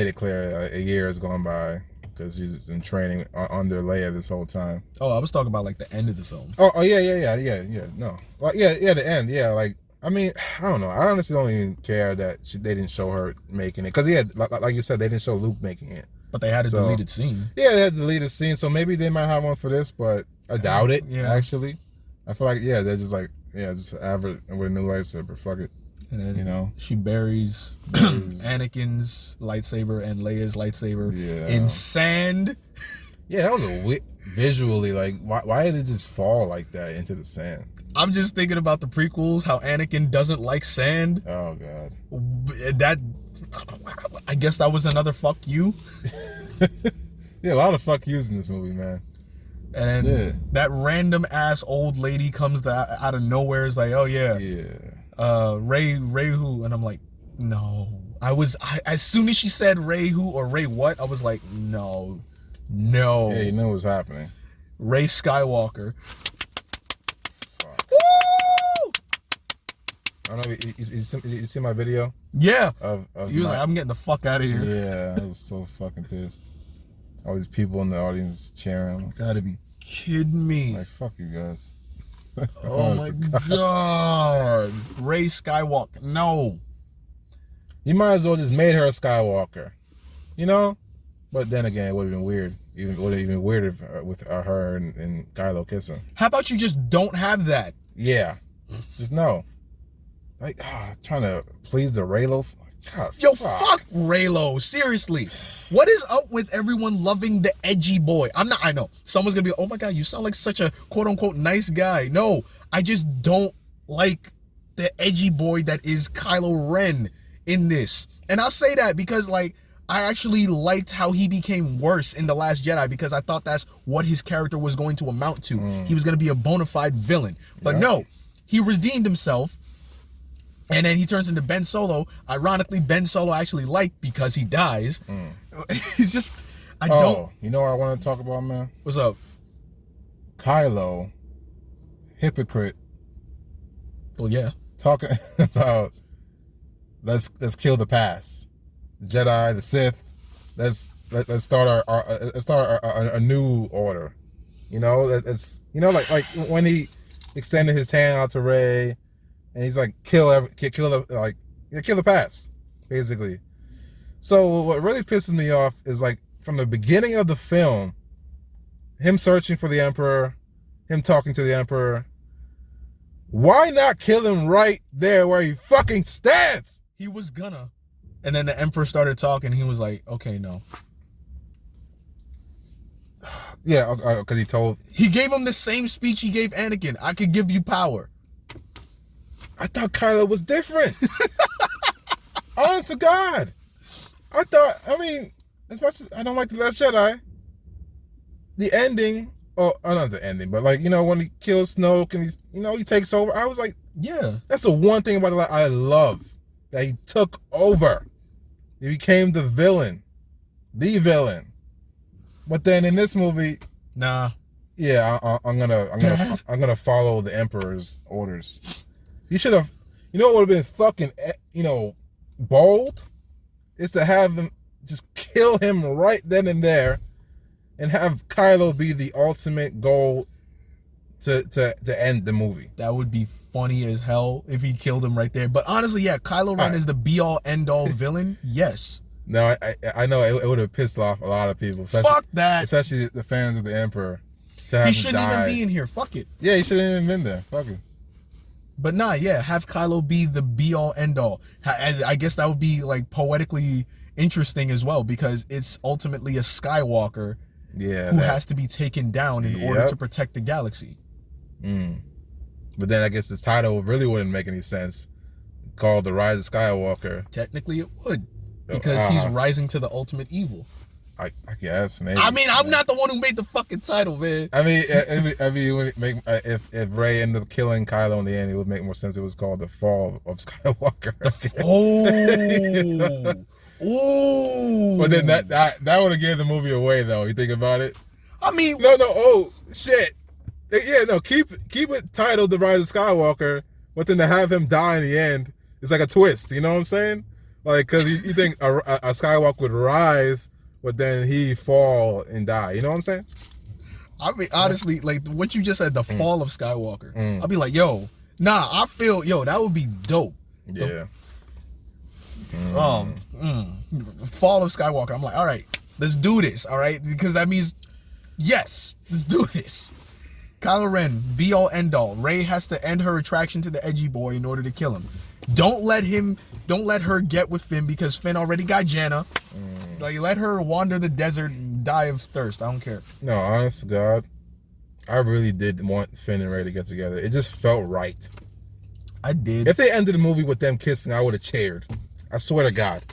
it clear a year has gone by. Because she's been training under Leia this whole time. Oh, I was talking about like the end of the film. Oh yeah. No, like the end. Yeah, like I mean, I don't know. I honestly don't even care that they didn't show her making it because like you said, they didn't show Luke making it. But they had a deleted scene. Yeah, they had a deleted scene, so maybe they might have one for this, but I doubt it. Yeah. Actually, I feel like they're just like just average with a new lightsaber. Fuck it. And then she buries Anakin's lightsaber and Leia's lightsaber in sand. Yeah, that was visually like why did it just fall like that into the sand? I'm just thinking about the prequels, how Anakin doesn't like sand. Oh god. I guess that was another fuck you. Yeah, a lot of fuck yous in this movie, man. And that random ass old lady comes out of nowhere, is like, oh yeah. Rey who, and I'm like, no. As soon as she said Rey who or Rey what, I was like, no. Yeah, you know what's happening. Rey Skywalker. Fuck. Woo! I don't know. You see my video? Yeah. He was like, I'm getting the fuck out of here. Yeah, I was so fucking pissed. All these people in the audience cheering. Gotta be kidding me. Like, fuck you guys. Oh my god. Rey Skywalker. No. You might as well just made her a Skywalker. You know? But then again, it would have been weird. It would have been weirder with her and Kylo kissing. How about you just don't have that? Yeah. Just no. Like, trying to please the Reylo. God, yo, fuck Reylo. Seriously. What is up with everyone loving the edgy boy? I know. Someone's going to be, oh my God, you sound like such a quote unquote nice guy. No, I just don't like the edgy boy that is Kylo Ren in this. And I'll say that because, like, I actually liked how he became worse in The Last Jedi because I thought that's what his character was going to amount to. He was going to be a bona fide villain. But no, he redeemed himself. And then he turns into Ben Solo. Ironically, Ben Solo I actually liked because he dies. He's just, don't. You know what I want to talk about, man? What's up? Kylo, hypocrite. Well, yeah. Talking about let's kill the past, the Jedi, the Sith. Let's start a new order. You know, like when he extended his hand out to Rey. And he's like, kill the past, basically. So what really pisses me off is like from the beginning of the film, him searching for the Emperor, him talking to the Emperor. Why not kill him right there where he fucking stands? He was gonna. And then the Emperor started talking. He was like, okay, no. Yeah, because he gave him the same speech he gave Anakin. I could give you power. I thought Kylo was different. Honest to God. I mean, as much as I don't like The Last Jedi, the ending, not the ending, but like, when he kills Snoke and he takes over, I was like, yeah. That's the one thing about it I love. That he took over. He became the villain. The villain. But then in this movie, nah. Yeah, I'm gonna follow the Emperor's orders. You should have. What would have been fucking bold is to have him just kill him right then and there, and have Kylo be the ultimate goal to end the movie. That would be funny as hell if he killed him right there. But honestly, yeah, Kylo Ren is the be-all, end-all villain. Yes. No, I know it would have pissed off a lot of people. Fuck that. Especially the fans of the Emperor. To have he shouldn't even be in here. Fuck it. Yeah, he shouldn't even been there. Fuck it. But nah, yeah, have Kylo be the be-all, end-all. I guess that would be like poetically interesting as well, because it's ultimately a Skywalker who has to be taken down in order to protect the galaxy. But then I guess this title really wouldn't make any sense. Called The Rise of Skywalker. Technically it would. Because he's rising to the ultimate evil. I guess, maybe. I mean, I'm not the one who made the fucking title, man. I mean, if Rey ended up killing Kylo in the end, it would make more sense. It was called The Fall of Skywalker. Oh. But then that would have given the movie away, though. You think about it? I mean, no. Oh shit. Yeah, no. Keep it titled The Rise of Skywalker, but then to have him die in the end, it's like a twist. You know what I'm saying? Like, because you think a Skywalker would rise, but then he fall and die. You know what I'm saying? I mean, honestly, like what you just said, the fall of Skywalker. I'll be like, I feel, that would be dope. Yeah. Fall of Skywalker. I'm like, all right, let's do this. All right, because that means, yes, let's do this. Kylo Ren, be all end all. Rey has to end her attraction to the edgy boy in order to kill him. Don't let her get with Finn, because Finn already got Janna. Like, let her wander the desert and die of thirst. I don't care. No, honest to God, I really did want Finn and Rey to get together. It just felt right. I did. If they ended the movie with them kissing, I would have cheered. I swear to God.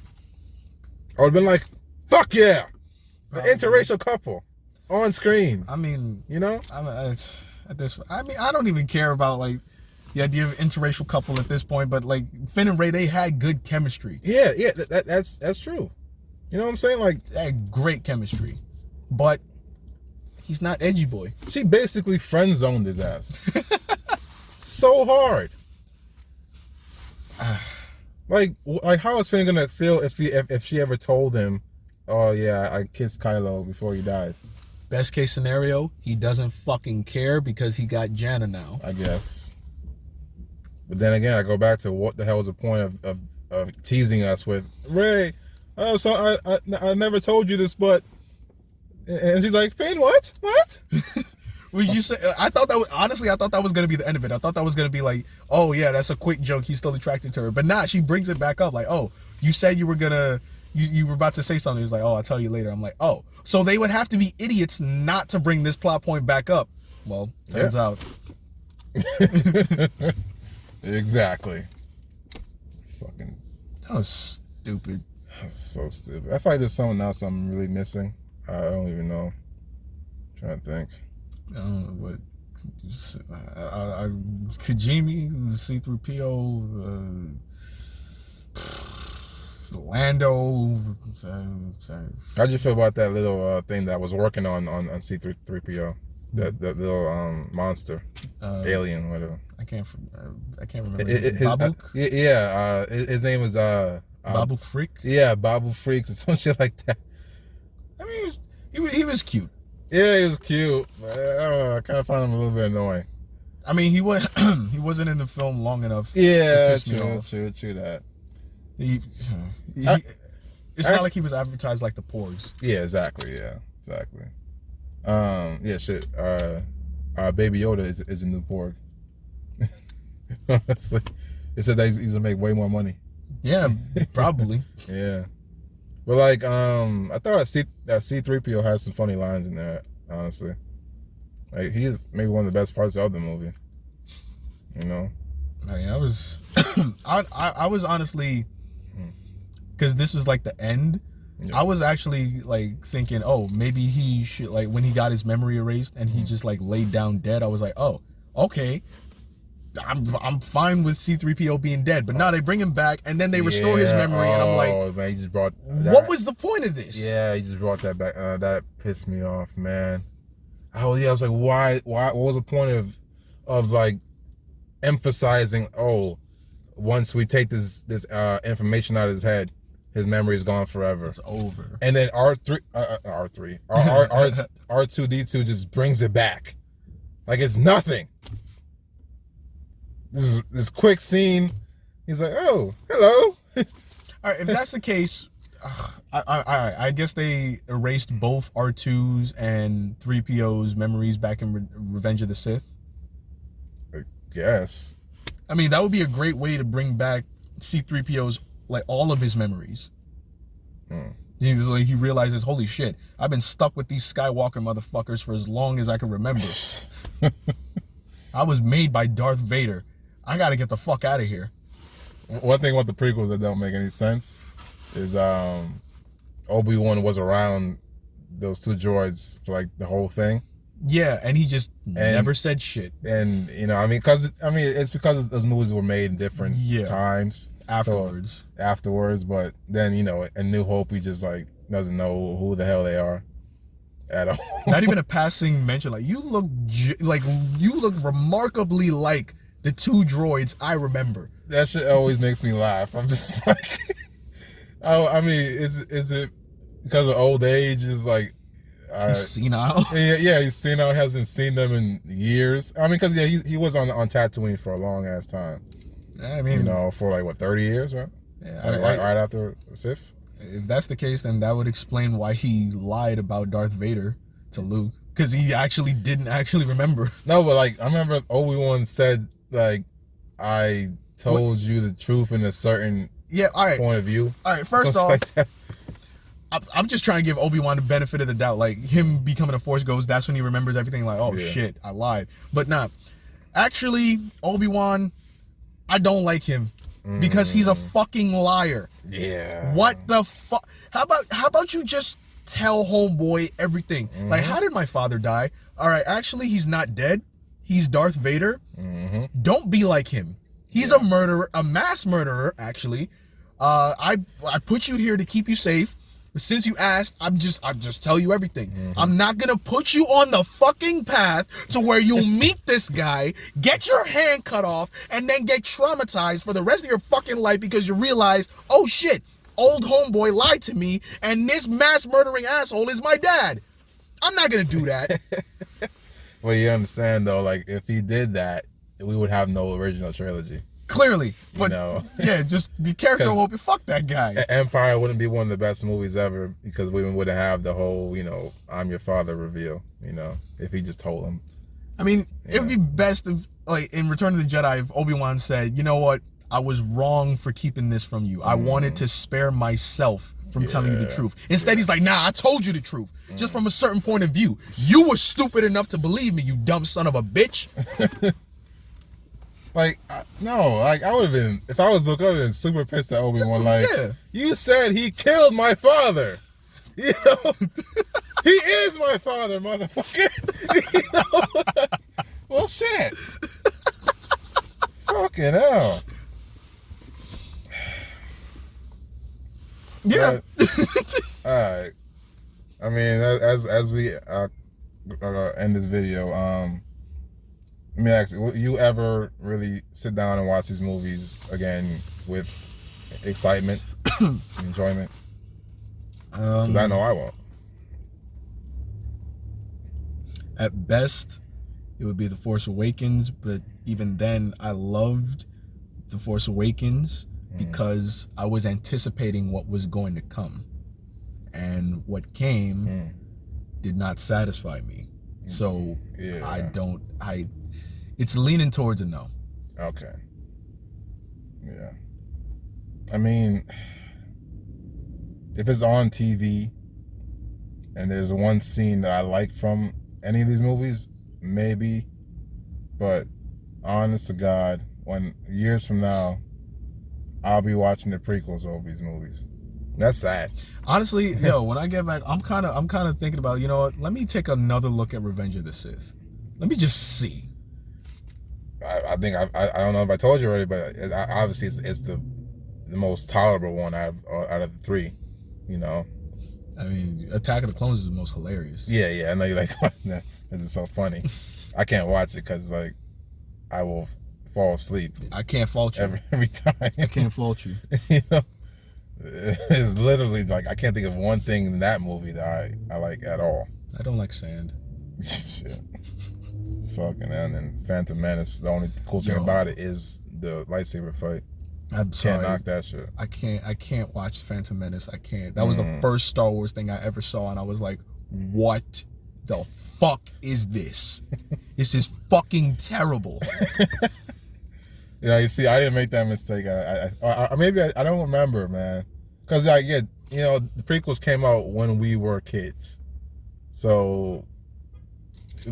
I would have been like, fuck yeah! An interracial couple on screen. I mean, I don't even care about like the idea of interracial couple at this point, but like Finn and Rey, they had good chemistry. Yeah, that's true. You know what I'm saying? Like, they had great chemistry, but he's not edgy boy. She basically friend zoned his ass so hard. Like how is Finn gonna feel if she ever told him, "Oh yeah, I kissed Kylo before he died"? Best case scenario, he doesn't fucking care because he got Janna now. I guess. But then again, I go back to what the hell was the point of teasing us with Rey? Oh, so I never told you this, but, and she's like, Finn, what? Would you say? I thought that was gonna be the end of it. I thought that was gonna be like, oh yeah, that's a quick joke. He's still attracted to her, but nah, she brings it back up like, oh, you said you were gonna. You were about to say something. He's like, oh, I'll tell you later. I'm like, oh. So they would have to be idiots not to bring this plot point back up. Well, turns out. Exactly. Fucking. That was stupid. That's so stupid. I feel like there's something else I'm really missing. I don't even know. I'm trying to think. I don't know what. Kajimi, C-3PO, Lando. How'd you feel about that little thing that was working on C-3PO? That little monster, alien, whatever. I can't remember. Babuk? His name was Babuk Freak. Yeah, Babuk Freak or some shit like that. I mean, he was cute. Yeah, he was cute. But, I kind of found him a little bit annoying. I mean, he wasn't in the film long enough. Yeah, true that. It's not like he was advertised like the Porgs. Yeah, exactly. Yeah, exactly. Yeah, shit. Baby Yoda is a new Porg. Honestly, they said that he's gonna make way more money. Yeah, probably. Yeah, but like, I thought C-3PO has some funny lines in there. Honestly, like he's maybe one of the best parts of the movie. You know, I mean, I was honestly, because this was like the end. Yeah. I was actually like thinking, oh, maybe he should, like, when he got his memory erased and he just like laid down dead, I was like, oh, okay, I'm fine with C-3PO being dead. But now they bring him back and then they restore his memory, and I'm like, man, he just brought that. What was the point of this? Yeah, he just brought that back. That pissed me off, man. I was like, why? What was the point of like emphasizing? Oh, once we take this information out of his head, his memory is gone forever. It's over. And then R2D2 just brings it back, like it's nothing. This quick scene. He's like, oh, hello. All right, if that's the case, I guess they erased both R2's and 3PO's memories back in Revenge of the Sith. I guess. I mean, that would be a great way to bring back C-3PO's, like, all of his memories. He realizes, holy shit, I've been stuck with these Skywalker motherfuckers for as long as I can remember. I was made by Darth Vader. I gotta get the fuck out of here. One thing about the prequels that don't make any sense is Obi-Wan was around those two droids for like the whole thing. Yeah, and he just never said shit. And you know, it's because those movies were made in different times afterwards. But then, you know, in New Hope, he just like doesn't know who the hell they are at all. Not even a passing mention. Like, you look remarkably like the two droids I remember. That shit always makes me laugh. I'm just like, oh, I mean, is it because of old age? Is like. He's senile. Yeah, he's senile. Hasn't seen them in years. I mean, because he was on Tatooine for a long ass time. I mean, you know, for like what, 30 years, right? Yeah, right after Sith. If that's the case, then that would explain why he lied about Darth Vader to Luke, because he didn't actually remember. No, but like I remember Obi-Wan said, like, I told you the truth in a certain point of view. All right, first off. Like I'm just trying to give Obi-Wan the benefit of the doubt. Like, him becoming a Force ghost, that's when he remembers everything. Like, oh shit, I lied. But nah, actually, Obi-Wan, I don't like him because he's a fucking liar. Yeah. What the fuck? How about you just tell homeboy everything? Like, how did my father die? All right, actually, he's not dead. He's Darth Vader. Don't be like him. He's a murderer, a mass murderer. Actually, I put you here to keep you safe. Since you asked, I'm just tell you everything. I'm not gonna put you on the fucking path to where you'll meet this guy, get your hand cut off, and then get traumatized for the rest of your fucking life because you realize, oh shit, old homeboy lied to me, and this mass murdering asshole is my dad. I'm not gonna do that. Well, you understand though, like if he did that, we would have no original trilogy. Clearly, but you know? Yeah, just the character will be fuck that guy. Empire wouldn't be one of the best movies ever because we wouldn't have the whole, you know, I'm your father reveal, you know, if he just told him. I mean, it would be best if, like, in Return of the Jedi, if Obi-Wan said, you know what, I was wrong for keeping this from you. I wanted to spare myself from telling you the truth. Instead, he's like, nah, I told you the truth. Just from a certain point of view. You were stupid enough to believe me, you dumb son of a bitch. Like, no, like, I would have been, if I was Luke, I would have been super pissed at Obi-Wan. Like, you said he killed my father. You know? He is my father, motherfucker. You know? Well, shit. Fucking hell. Yeah. Alright. I mean, as we end this video, let me ask you, will you ever really sit down and watch these movies again with excitement, enjoyment? Because I know I won't. At best, it would be The Force Awakens, but even then, I loved The Force Awakens because I was anticipating what was going to come. And what came did not satisfy me. So Yeah. it's leaning towards a no. Okay. Yeah. I mean, if it's on TV and there's one scene that I like from any of these movies, maybe. But honest to God, when years from now, I'll be watching the prequels over these movies. That's sad. Honestly, when I get back, I'm kind of thinking about, you know what? Let me take another look at Revenge of the Sith. Let me just see. I think I don't know if I told you already, but obviously it's the most tolerable one out of the three. You know. I mean, Attack of the Clones is the most hilarious. Yeah. I know you like that. This is so funny. I can't watch it because like I will fall asleep. I can't fault you every time. I can't fault you. You know, it's literally like I can't think of one thing in that movie that I like at all. I don't like sand. Shit. Fucking hell. And then Phantom Menace. The only cool thing about it is the lightsaber fight. I'm sorry. Can't knock that shit. I can't watch Phantom Menace. I can't. That was the first Star Wars thing I ever saw, and I was like, what the fuck is this? This is fucking terrible. Yeah, you see, I didn't make that mistake. Maybe I don't remember, man. Because the prequels came out when we were kids, so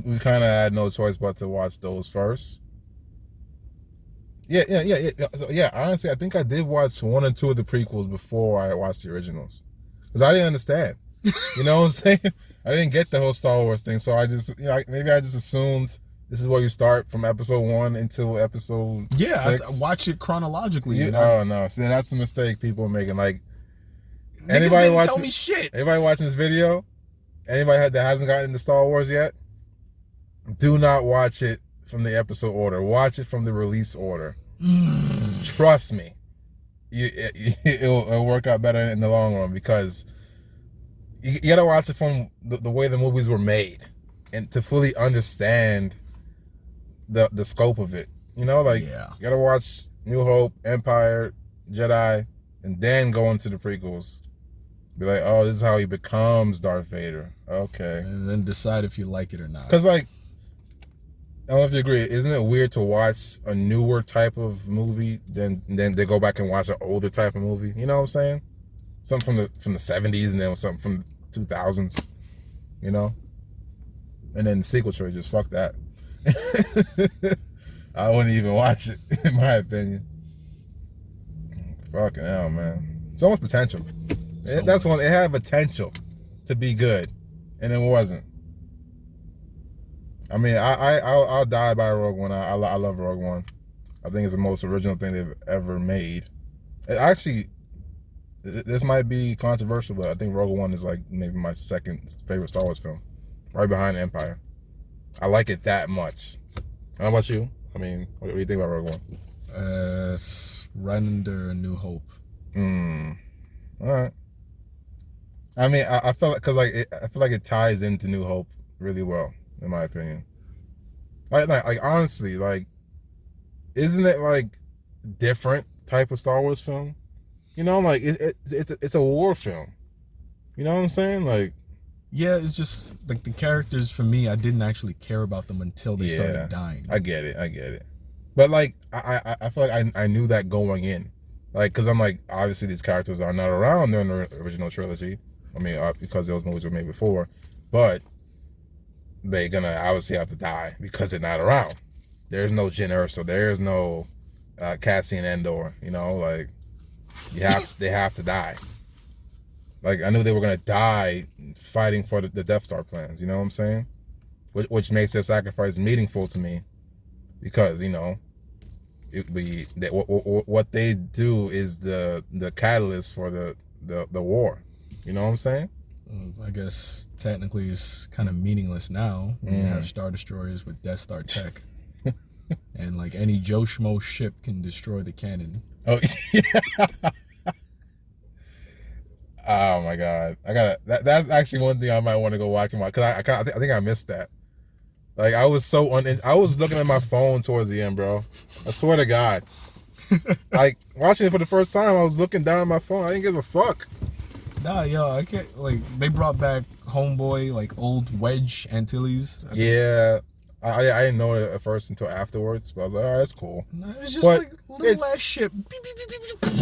we kind of had no choice but to watch those first. Yeah. Honestly, I think I did watch 1 or 2 of the prequels before I watched the originals, because I didn't understand. You know what I'm saying? I didn't get the whole Star Wars thing, so I just, maybe I just assumed this is where you start from episode 1 until episode 6. I watch it chronologically. Oh no, see, that's the mistake people are making. Like, anybody watching, tell me shit. Anybody watching this video, anybody that hasn't gotten into Star Wars yet, do not watch it from the episode order. Watch it from the release order. Trust me, it'll work out better in the long run, because you gotta watch it from the way the movies were made, and to fully understand the scope of it. You gotta watch New Hope, Empire, Jedi, and then go into the prequels. Be like, oh, this is how he becomes Darth Vader. Okay. And then decide if you like it or not. Because, like, I don't know if you agree, isn't it weird to watch a newer type of movie, then they go back and watch an older type of movie? You know what I'm saying? Something from the 70s and then something from the 2000s, you know? And then the sequel trilogy, just fuck that. I wouldn't even watch it, in my opinion. Fucking hell, man. So much potential. That's one. It had potential to be good, and it wasn't. I mean, I'll die by Rogue One. I love Rogue One. I think it's the most original thing they've ever made. Actually, this might be controversial, but I think Rogue One is like maybe my second favorite Star Wars film, right behind Empire. I like it that much. How about you? I mean, what do you think about Rogue One? Right under A New Hope. All right. I mean, I feel like, because I feel like it ties into New Hope really well, in my opinion. Like honestly, like, isn't it like different type of Star Wars film? You know, like it's a war film. You know what I'm saying? Like, yeah, it's just like the characters, for me, I didn't actually care about them until they started dying. I get it. But like, I feel like I knew that going in, like, because I'm like, obviously these characters are not around during the original trilogy. I mean, because those movies were made before, but they're gonna obviously have to die because they're not around. There's no Jyn Erso, there's no Cassian Andor. You know, like, they have to die. Like, I knew they were gonna die fighting for the Death Star plans. You know what I'm saying? Which makes their sacrifice meaningful to me, because, you know, what they do is the catalyst for the war. You know what I'm saying? I guess technically it's kind of meaningless now when you have Star Destroyers with Death Star tech. And like any Joe Schmo ship can destroy the cannon. Oh yeah. Oh my God, that's actually one thing I might want to go watch, because I think I missed that. Like, I was I was looking at my phone towards the end, bro. I swear to God. Like, watching it for the first time, I was looking down at my phone. I didn't give a fuck. Nah, yo, I can't. Like, they brought back Homeboy, like old Wedge Antilles. Yeah, I didn't know it at first until afterwards, but I was like, oh, that's cool. Nah, it was just But like little ass shit. Beep, beep, beep, beep, beep.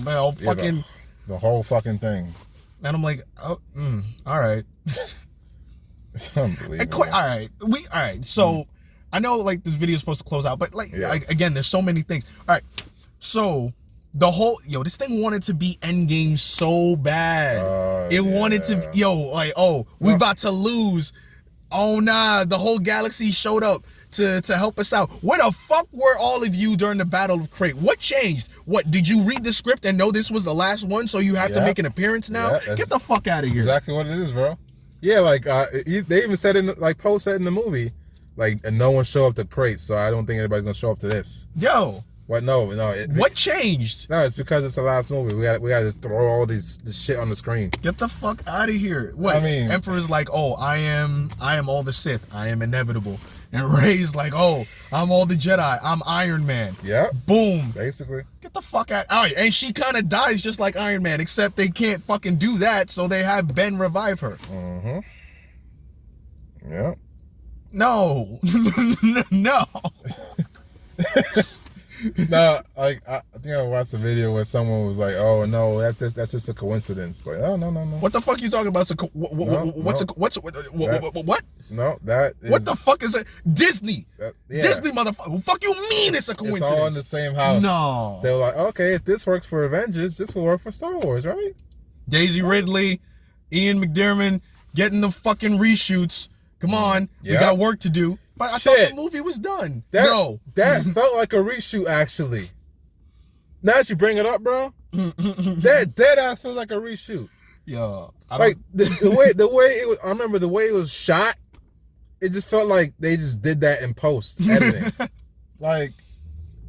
Like, all fucking. The whole fucking thing. And I'm like, oh, all right. It's unbelievable. All right. So I know like this video is supposed to close out, but like again, there's so many things. All right, so the whole this thing wanted to be Endgame so bad. It wanted to like we about to lose. Oh nah, the whole galaxy showed up to help us out. Where the fuck were all of you during the Battle of Crate? What changed? What, did you read the script and know this was the last one, so you have to make an appearance now? Get the fuck out of here. Exactly what it is, bro. Yeah, like they even said in like Poe said in the movie, like, and no one showed up to Crate, so I don't think anybody's gonna show up to this. Yo. What? No. What changed? No, it's because it's the last movie. We got to just throw all this shit on the screen. Get the fuck out of here. What? I mean, Emperor's like, oh, I am all the Sith. I am inevitable. And Rey's like, oh, I'm all the Jedi. I'm Iron Man. Yeah. Boom. Basically. Get the fuck out. Oh, and she kind of dies just like Iron Man, except they can't fucking do that, so they have Ben revive her. Mm-hmm. Yeah. No. No. No, like I think I watched a video where someone was like, "Oh no, that's just a coincidence." Like, oh no. What the fuck are you talking about? What? No, that is, what the fuck is it? Disney. Disney, motherfucker. Fuck you mean it's a coincidence? It's all in the same house. No. So they were like, okay, if this works for Avengers, this will work for Star Wars, right? Daisy Ridley, Ian McDiarmid getting the fucking reshoots. Come on, we got work to do. But I thought the movie was done. That felt like a reshoot, actually. Now that you bring it up, bro, that dead ass feels like a reshoot. Yo, like the way it was. I remember the way it was shot. It just felt like they just did that in post editing. Like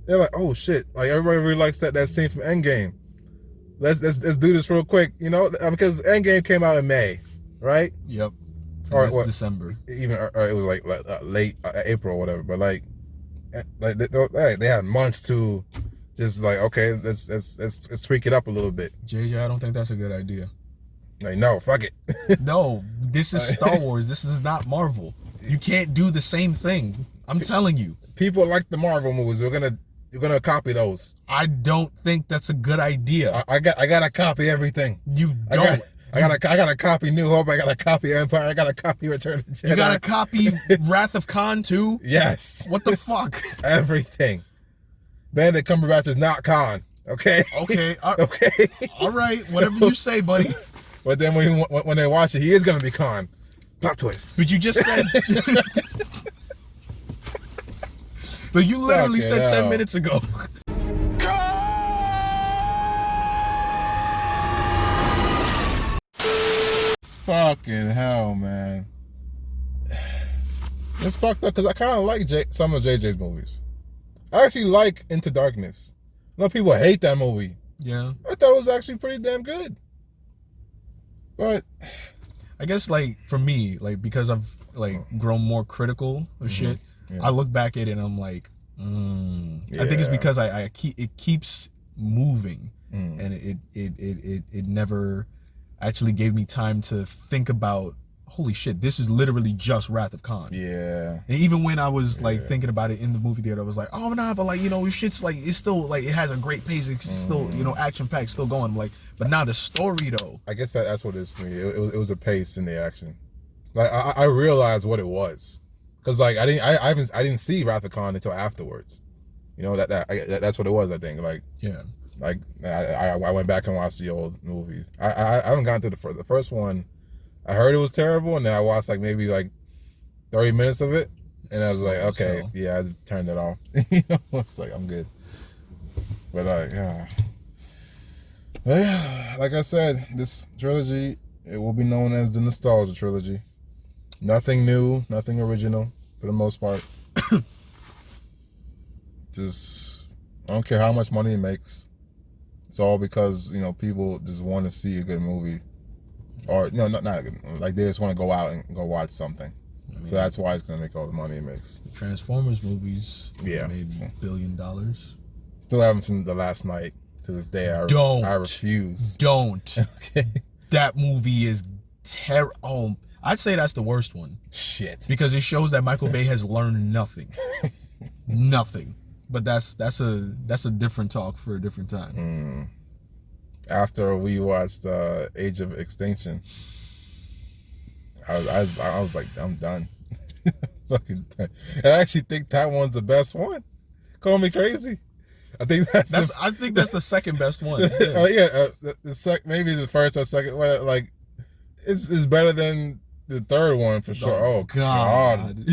they're like, oh shit! Like everybody really likes that scene from Endgame. Let's do this real quick, because Endgame came out in May, right? Yep. Or December. Even it was like late April or whatever. But like they had months to just like, okay, let's tweak it up a little bit. JJ, I don't think that's a good idea. Like, no, fuck it. No, this is Star Wars. This is not Marvel. You can't do the same thing. I'm telling you. People like the Marvel movies. You're gonna copy those. I don't think that's a good idea. I gotta copy everything. You don't. I gotta copy New Hope. I gotta copy Empire. I gotta copy Return of the Jedi. You gotta copy Wrath of Khan too? Yes. What the fuck? Everything. Benedict Cumberbatch is not Khan. Okay. Okay. Okay. All right. Whatever you say, buddy. But then when they watch it, he is gonna be Khan. Plot twist. But you just said. But you literally said 10 minutes ago. Fucking hell, man. It's fucked up because I kind of like some of JJ's movies. I actually like Into Darkness. I know people hate that movie. Yeah. I thought it was actually pretty damn good. But I guess like for me, like because I've like grown more critical of shit, I look back at it and I'm like, I think it's because it keeps moving and it never actually gave me time to think about, holy shit, this is literally just Wrath of Khan. Yeah. And even when I was like thinking about it in the movie theater, I was like, oh nah, but like, shit's like, it's still like, it has a great pace, it's still, action packed, still going. I'm like, but now the story though. I guess that's what it is for me. It was a pace in the action. Like I realized what it was. Cause like I didn't see Wrath of Khan until afterwards. That's what it was, I think. Like, yeah. Like I went back and watched the old movies. I haven't gotten to the first one. I heard it was terrible, and then I watched like maybe like 30 minutes of it, and I was like, okay, I just turned it off. It's like I'm good. But like I said, this trilogy, it will be known as the Nostalgia Trilogy. Nothing new, nothing original for the most part. Just I don't care how much money it makes. It's all because, people just want to see a good movie. Or, not good, like they just want to go out and go watch something. I mean, so that's why it's going to make all the money it makes. The Transformers movies made $1 billion. Still haven't seen The Last Night. To this day, I refuse. Don't. Okay. That movie is terrible. Oh, I'd say that's the worst one. Shit. Because it shows that Michael Bay has learned nothing. Nothing. But that's a different talk for a different time. After we watched Age of Extinction, I was like, I'm done. Fucking done. And I actually think that one's the best one. Call me crazy. I think that's the second best one. Yeah. Oh yeah, maybe the first or second. Like, it's better than the third one for sure. Oh God.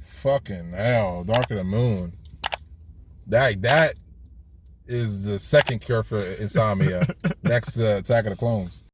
Fucking hell, Dark of the Moon. That is the second cure for insomnia next to Attack of the Clones.